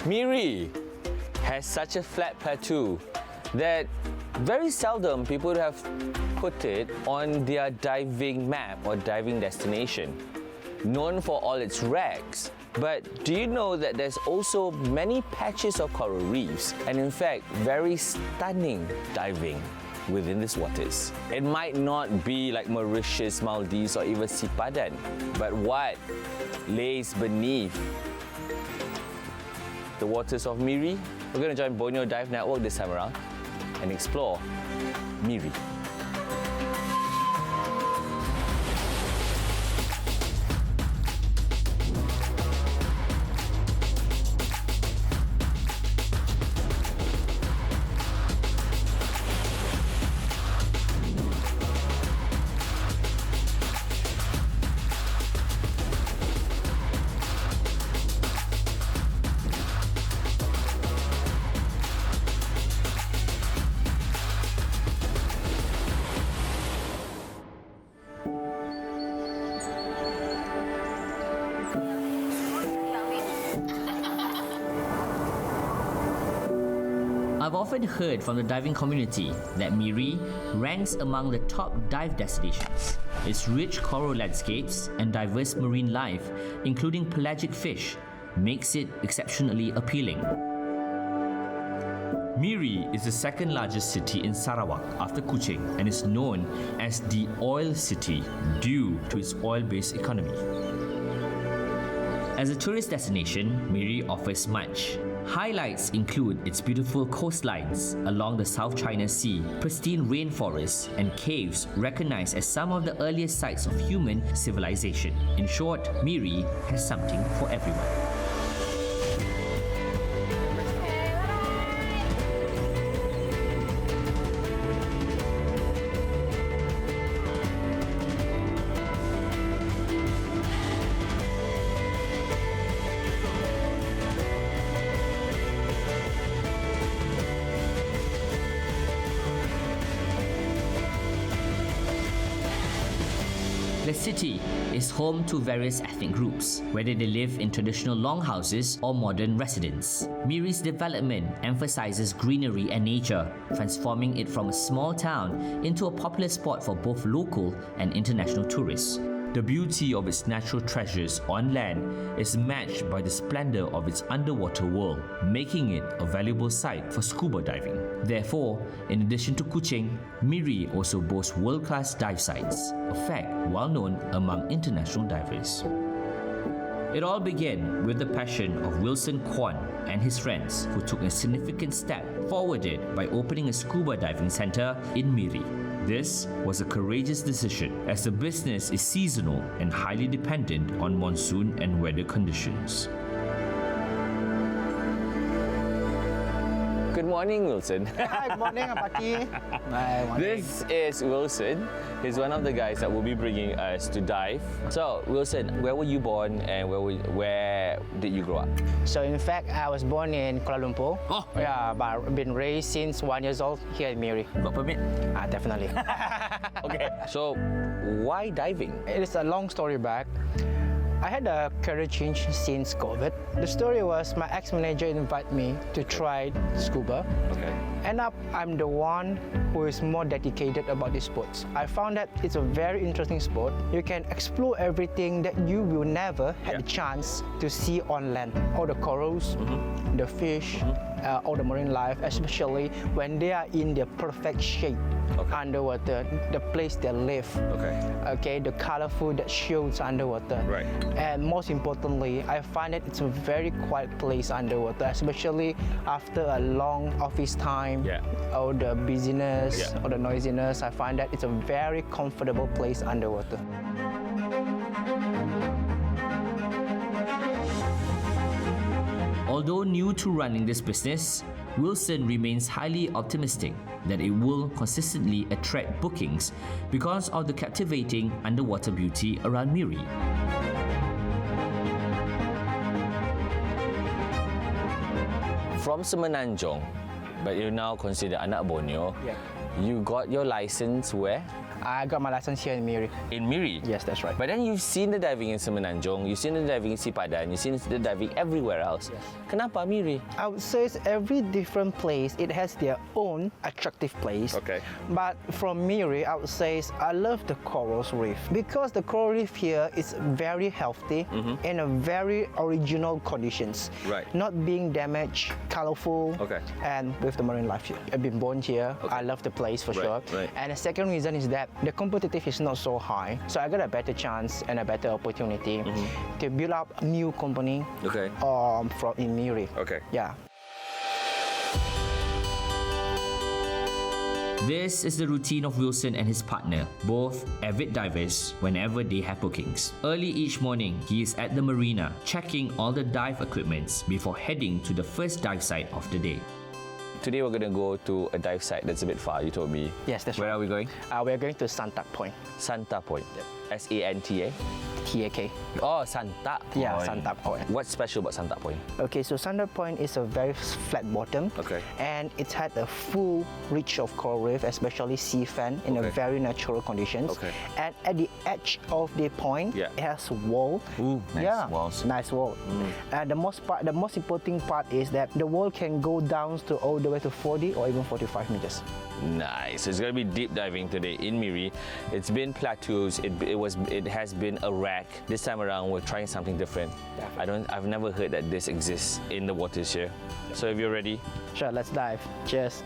Miri has such a flat plateau that very seldom people have put it on their diving map or diving destination. Known for all its wrecks, but do you know that there's also many patches of coral reefs and in fact very stunning diving within these waters? It might not be like Mauritius, Maldives or even Sipadan, but what lays beneath the waters of Miri? We're going to join Borneo Dive Network this time around and explore Miri. I've often heard from the diving community that Miri ranks among the top dive destinations. Its rich coral landscapes and diverse marine life, including pelagic fish, makes it exceptionally appealing. Miri is the second largest city in Sarawak after Kuching and is known as the Oil City due to its oil-based economy. As a tourist destination, Miri offers much. Highlights include its beautiful coastlines along the South China Sea, pristine rainforests, and caves recognized as some of the earliest sites of human civilization. In short, Miri has something for everyone. The city is home to various ethnic groups, whether they live in traditional longhouses or modern residents. Miri's development emphasizes greenery and nature, transforming it from a small town into a popular spot for both local and international tourists. The beauty of its natural treasures on land is matched by the splendor of its underwater world, making it a valuable site for scuba diving. Therefore, in addition to Kuching, Miri also boasts world-class dive sites, a fact well known among international divers. It all began with the passion of Wilson Kwan and his friends, who took a significant step forwarded by opening a scuba diving center in Miri. This was a courageous decision as the business is seasonal and highly dependent on monsoon and weather conditions. Good morning, Wilson. Hi, good morning, Abaki. Hi, morning. This is Wilson. He's one of the guys that will be bringing us to dive. So, Wilson, where were you born and where did you grow up? So, in fact, I was born in Kuala Lumpur. Oh. Yeah, but I've been raised since 1 year old here in Miri. Got permit? Definitely. Okay. So, why diving? It is a long story back. I had a career change since COVID. The story was my ex-manager invited me to try scuba. Okay. End up, I'm the one who is more dedicated about this sport. I found that it's a very interesting sport. You can explore everything that you will never have the chance to see on land. All the corals, the fish, all the marine life, especially when they are in their perfect shape underwater, the place they live. Okay, the colorful that shows underwater. Right. And most importantly, I find that it's a very quiet place underwater, especially after a long office time, or the busyness, or the noisiness. I find that it's a very comfortable place underwater. Although new to running this business, Wilson remains highly optimistic that it will consistently attract bookings because of the captivating underwater beauty around Miri. From Semenanjung, but you're now considered anak Borneo. You got your license where? I got my license here in Miri. In Miri? Yes, that's right. But then you've seen the diving in Semenanjung, you've seen the diving in Sipadan, you've seen the diving everywhere else. Yes. Kenapa Miri? I would say it's every different place, it has their own attractive place. Okay. But from Miri, I would say I love the coral reef because the coral reef here is very healthy in a very original conditions. Right. Not being damaged, colorful, Okay. and with the marine life here. I've been born here. Okay. I love the place for Right, sure. right. And the second reason is that the competitive is not so high. So I got a better chance and a better opportunity to build up a new company Okay. from in Miri. Okay. Yeah. This is the routine of Wilson and his partner, both avid divers whenever they have bookings. Early each morning, he is at the marina checking all the dive equipments before heading to the first dive site of the day. Today we're going to go to a dive site that's a bit far, you told me. Yes, that's Where right. are we going? We're going to Santa Point, Santa Point. S-A-N-T-A? TAK. Oh, Santa Point. Yeah, Santa Point. What's special about Santa Point? Okay, so Santa Point is a very flat bottom. Okay. And it's had a full reach of coral reef, especially sea fan, in a Okay. very natural conditions. Okay. And at the edge of the point, Yeah. it has wall. Ooh, nice yeah, walls. nice wall. And the most important part is that the wall can go down to all the way to 40 or even 45 meters. Nice. So it's going to be deep diving today in Miri. It's been plateaus. It has been a wreck. This time around, we're trying something different. I've never heard that this exists in the waters here. So if you're ready, Sure, let's dive. Cheers.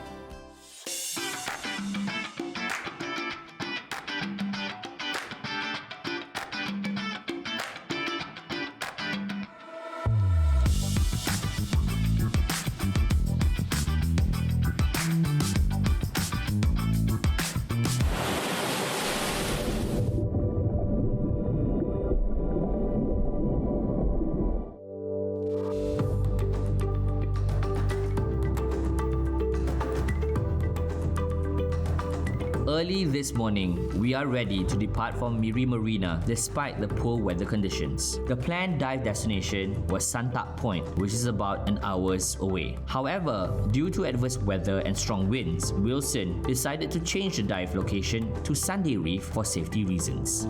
Early this morning, we are ready to depart from Miri Marina despite the poor weather conditions. The planned dive destination was Santa Point, which is about an hour's away. However, due to adverse weather and strong winds, Wilson decided to change the dive location to Sunday Reef for safety reasons.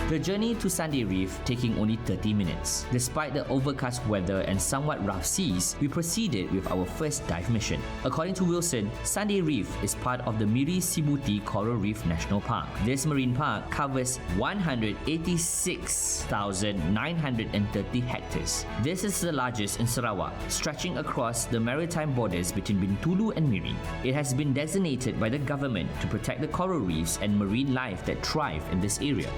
The journey to Sunday Reef taking only 30 minutes. Despite the overcast weather and somewhat rough seas, we proceeded with our first dive mission. According to Wilson, Sunday Reef is part of the Miri Sibuti Coral Reef National Park. This marine park covers 186,930 hectares. This is the largest in Sarawak, stretching across the maritime borders between Bintulu and Miri. It has been designated by the government to protect the coral reefs and marine life that thrive in this area.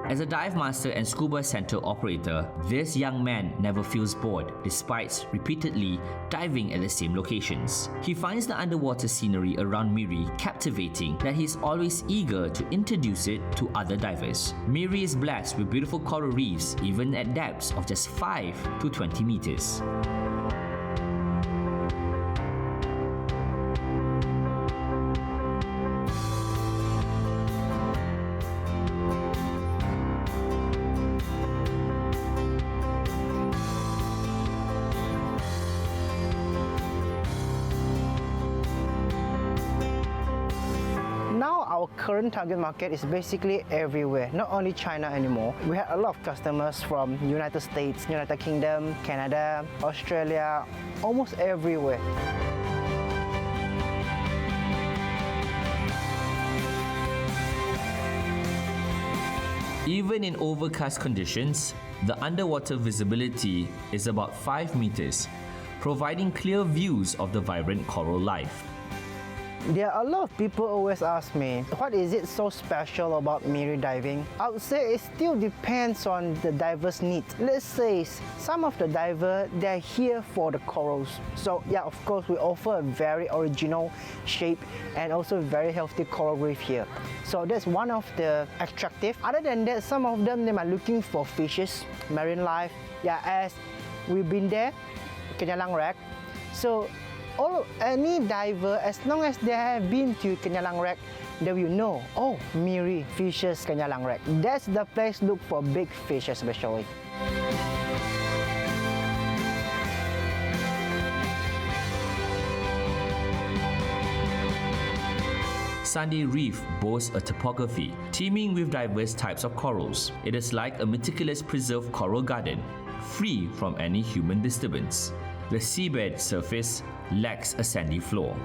As a dive master and scuba center operator, this young man never feels bored despite repeatedly diving at the same locations. He finds the underwater scenery around Miri captivating that he's always eager to introduce it to other divers. Miri is blessed with beautiful coral reefs even at depths of just 5 to 20 meters. Now our current target market is basically everywhere, not only China anymore. We have a lot of customers from United States, United Kingdom, Canada, Australia, almost everywhere. Even in overcast conditions, the underwater visibility is about 5 meters, providing clear views of the vibrant coral life. There are a lot of people always ask me, what is it so special about Miri diving? I would say it still depends on the diver's needs. Let's say some of the divers, they're here for the corals. So yeah, of course, we offer a very original shape and also very healthy coral reef here. So that's one of the attractive. Other than that, some of them, they are looking for fishes, marine life. Yeah, as we've been there, Kenyalang Wreck. So any diver, as long as they have been to Kenyalang Wreck, they will know, oh, Miri fishes Kenyalang Wreck. That's the place look for big fish especially. Sunday Reef boasts a topography teeming with diverse types of corals. It is like a meticulous preserved coral garden, free from any human disturbance. The seabed surface lacks a sandy floor.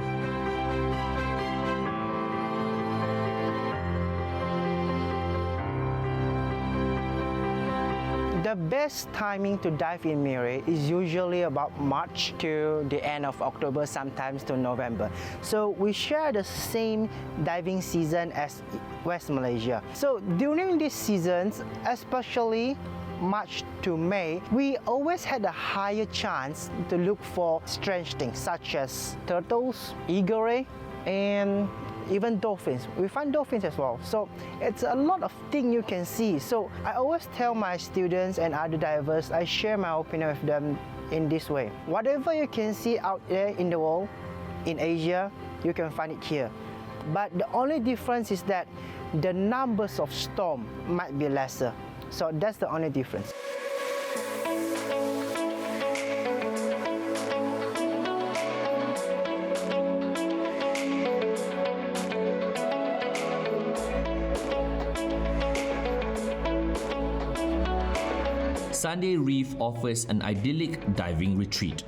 The best timing to dive in Miri is usually about March to the end of October, sometimes to November. So we share the same diving season as West Malaysia. So during these seasons, especially March to May, we always had a higher chance to look for strange things such as turtles, eagle ray, and even dolphins. We find dolphins as well. So it's a lot of things you can see. So I always tell my students and other divers, I share my opinion with them in this way. Whatever you can see out there in the world, in Asia, you can find it here. But the only difference is that the numbers of storm might be lesser. So that's the only difference. Sunday Reef offers an idyllic diving retreat,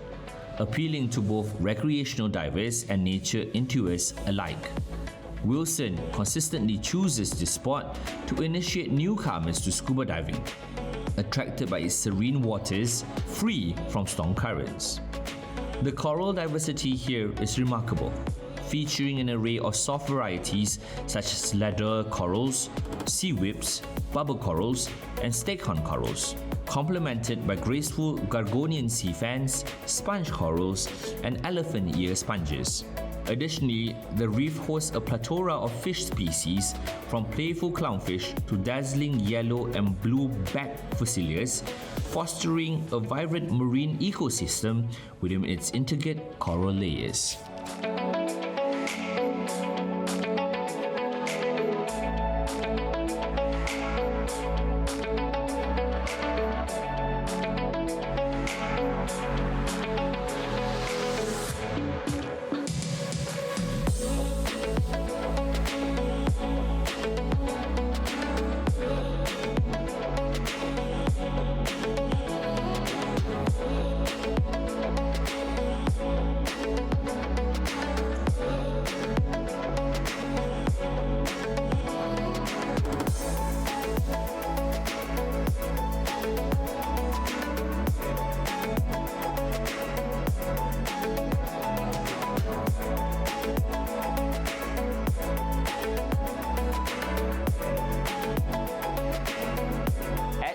appealing to both recreational divers and nature enthusiasts alike. Wilson consistently chooses this spot to initiate newcomers to scuba diving, attracted by its serene waters free from storm currents. The coral diversity here is remarkable, featuring an array of soft varieties such as leather corals, sea whips, bubble corals, and steakhorn corals, complemented by graceful Gorgonian sea fans, sponge corals, and elephant ear sponges. Additionally, the reef hosts a plethora of fish species, from playful clownfish to dazzling yellow and blue back fossilias, fostering a vibrant marine ecosystem within its intricate coral layers.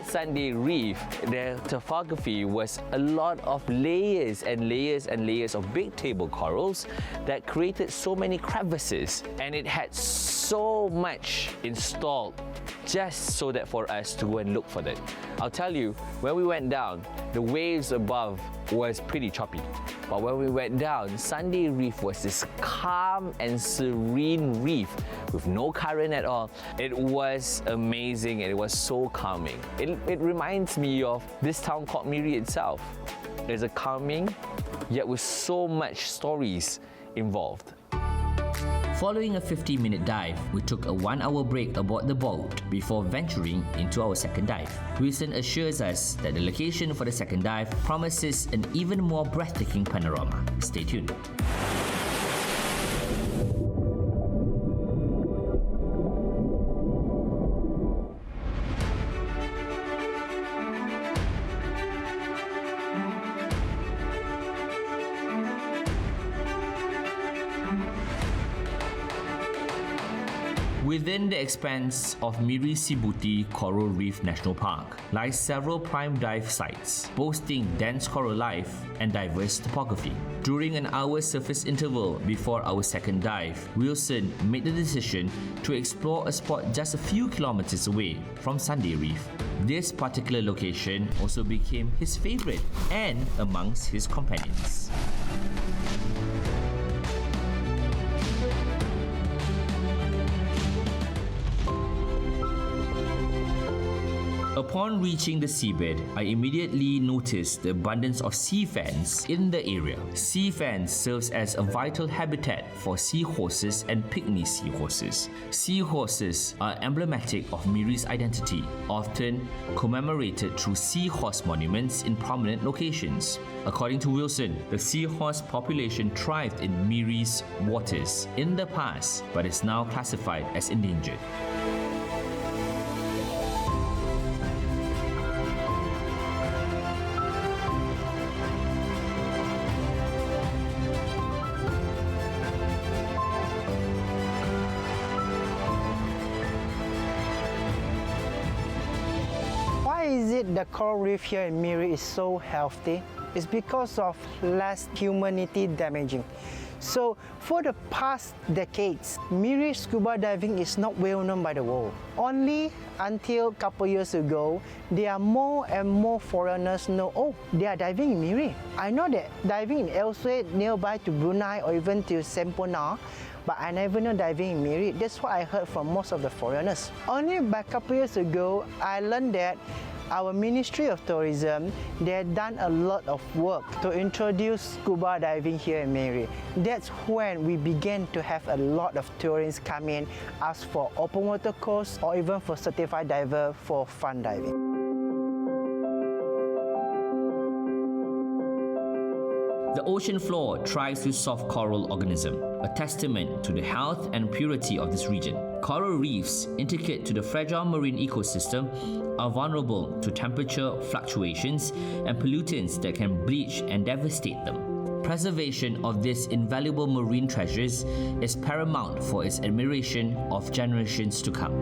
Sunday Reef, the topography was a lot of layers and layers and layers of big table corals that created so many crevices, and it had so much installed just so that for us to go and look for that. I'll tell you, when we went down, the waves above was pretty choppy. But when we went down, Sunday Reef was this calm and serene reef with no current at all. It was amazing and it was so calming. It reminds me of this town called Miri itself. There's a calming, yet with so much stories involved. Following a 15-minute dive, we took a 1-hour break aboard the boat before venturing into our second dive. Wilson assures us that the location for the second dive promises an even more breathtaking panorama. Stay tuned. Within the expanse of Miri Coral Reef National Park lies several prime dive sites, boasting dense coral life and diverse topography. During an hour surface interval before our second dive, Wilson made the decision to explore a spot just a few kilometers away from Sunday Reef. This particular location also became his favorite and amongst his companions. Upon reaching the seabed, I immediately noticed the abundance of sea fans in the area. Sea fans serves as a vital habitat for seahorses and pygmy seahorses. Seahorses are emblematic of Miri's identity, often commemorated through seahorse monuments in prominent locations. According to Wilson, the seahorse population thrived in Miri's waters in the past, but is now classified as endangered. Why is it the coral reef here in Miri is so healthy? It's because of less humanity damaging. So for the past decades, Miri scuba diving is not well known by the world. Only until a couple years ago, there are more and more foreigners know, oh, they are diving in Miri. I know that diving in elsewhere nearby to Brunei or even to Sempona, but I never know diving in Miri. That's what I heard from most of the foreigners. Only by a couple years ago, I learned that our Ministry of Tourism, they had done a lot of work to introduce scuba diving here in Miri. That's when we began to have a lot of tourists come in, ask for open water course or even for certified diver for fun diving. The ocean floor thrives with soft coral organism, a testament to the health and purity of this region. Coral reefs, intricate to the fragile marine ecosystem, are vulnerable to temperature fluctuations and pollutants that can bleach and devastate them. Preservation of these invaluable marine treasures is paramount for its admiration of generations to come.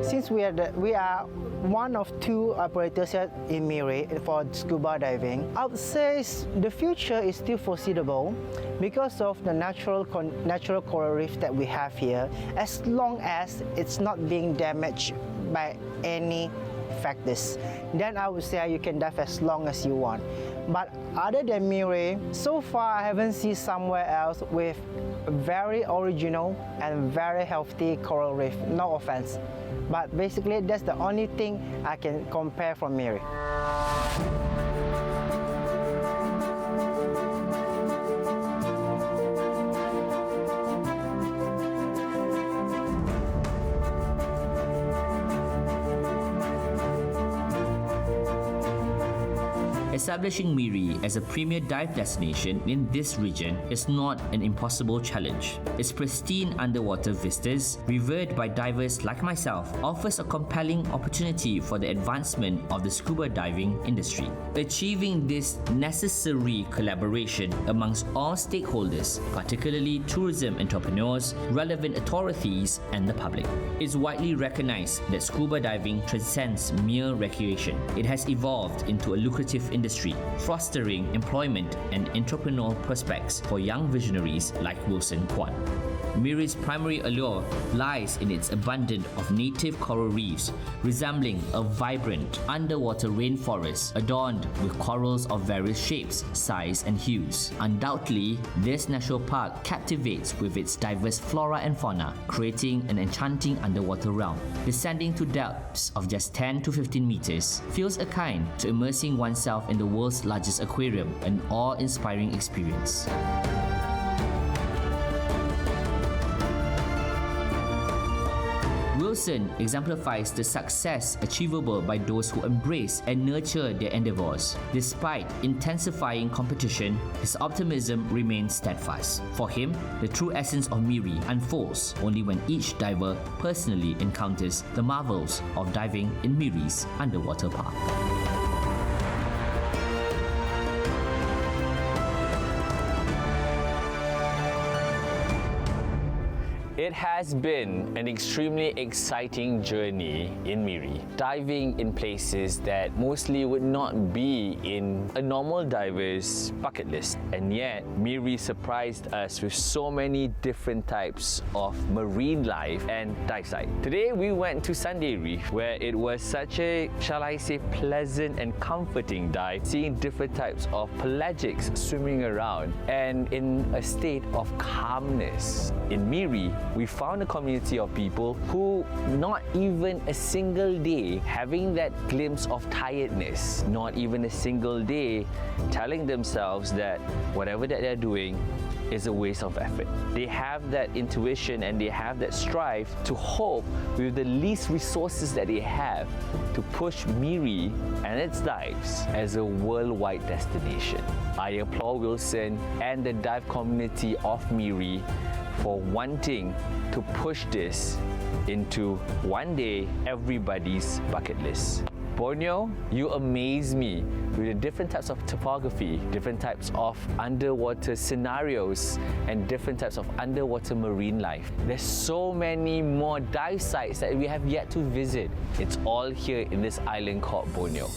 Since we are one of two operators here in Miri for scuba diving, I would say the future is still foreseeable because of the natural coral reef that we have here, as long as it's not being damaged by any factors. Then I would say you can dive as long as you want. But other than Miri, so far I haven't seen somewhere else with very original and very healthy coral reef. No offense. But basically, that's the only thing I can compare from Miri. Establishing Miri as a premier dive destination in this region is not an impossible challenge. Its pristine underwater vistas, revered by divers like myself, offers a compelling opportunity for the advancement of the scuba diving industry. Achieving this necessary collaboration amongst all stakeholders, particularly tourism entrepreneurs, relevant authorities, and the public. It's widely recognized that scuba diving transcends mere recreation. It has evolved into a lucrative industry, fostering employment and entrepreneurial prospects for young visionaries like Wilson Kwan. Miri's primary allure lies in its abundance of native coral reefs, resembling a vibrant underwater rainforest adorned with corals of various shapes, size, and hues. Undoubtedly, this national park captivates with its diverse flora and fauna, creating an enchanting underwater realm. Descending to depths of just 10 to 15 meters feels akin to immersing oneself in the world's largest aquarium, an awe-inspiring experience. Wilson exemplifies the success achievable by those who embrace and nurture their endeavors. Despite intensifying competition, his optimism remains steadfast. For him, the true essence of Miri unfolds only when each diver personally encounters the marvels of diving in Miri's underwater park. It has been an extremely exciting journey in Miri, diving in places that mostly would not be in a normal diver's bucket list. And yet, Miri surprised us with so many different types of marine life and dive site. Today, we went to Sunday Reef, where it was such a, shall I say, pleasant and comforting dive, seeing different types of pelagics swimming around and in a state of calmness. In Miri, we found a community of people who, not even a single day having that glimpse of tiredness, not even a single day telling themselves that whatever that they're doing is a waste of effort. They have that intuition and they have that strive to hope with the least resources that they have to push Miri and its dives as a worldwide destination. I applaud Wilson and the dive community of Miri for wanting to push this into one day everybody's bucket list. Borneo, you amaze me with the different types of topography, different types of underwater scenarios, and different types of underwater marine life. There's so many more dive sites that we have yet to visit. It's all here in this island called Borneo.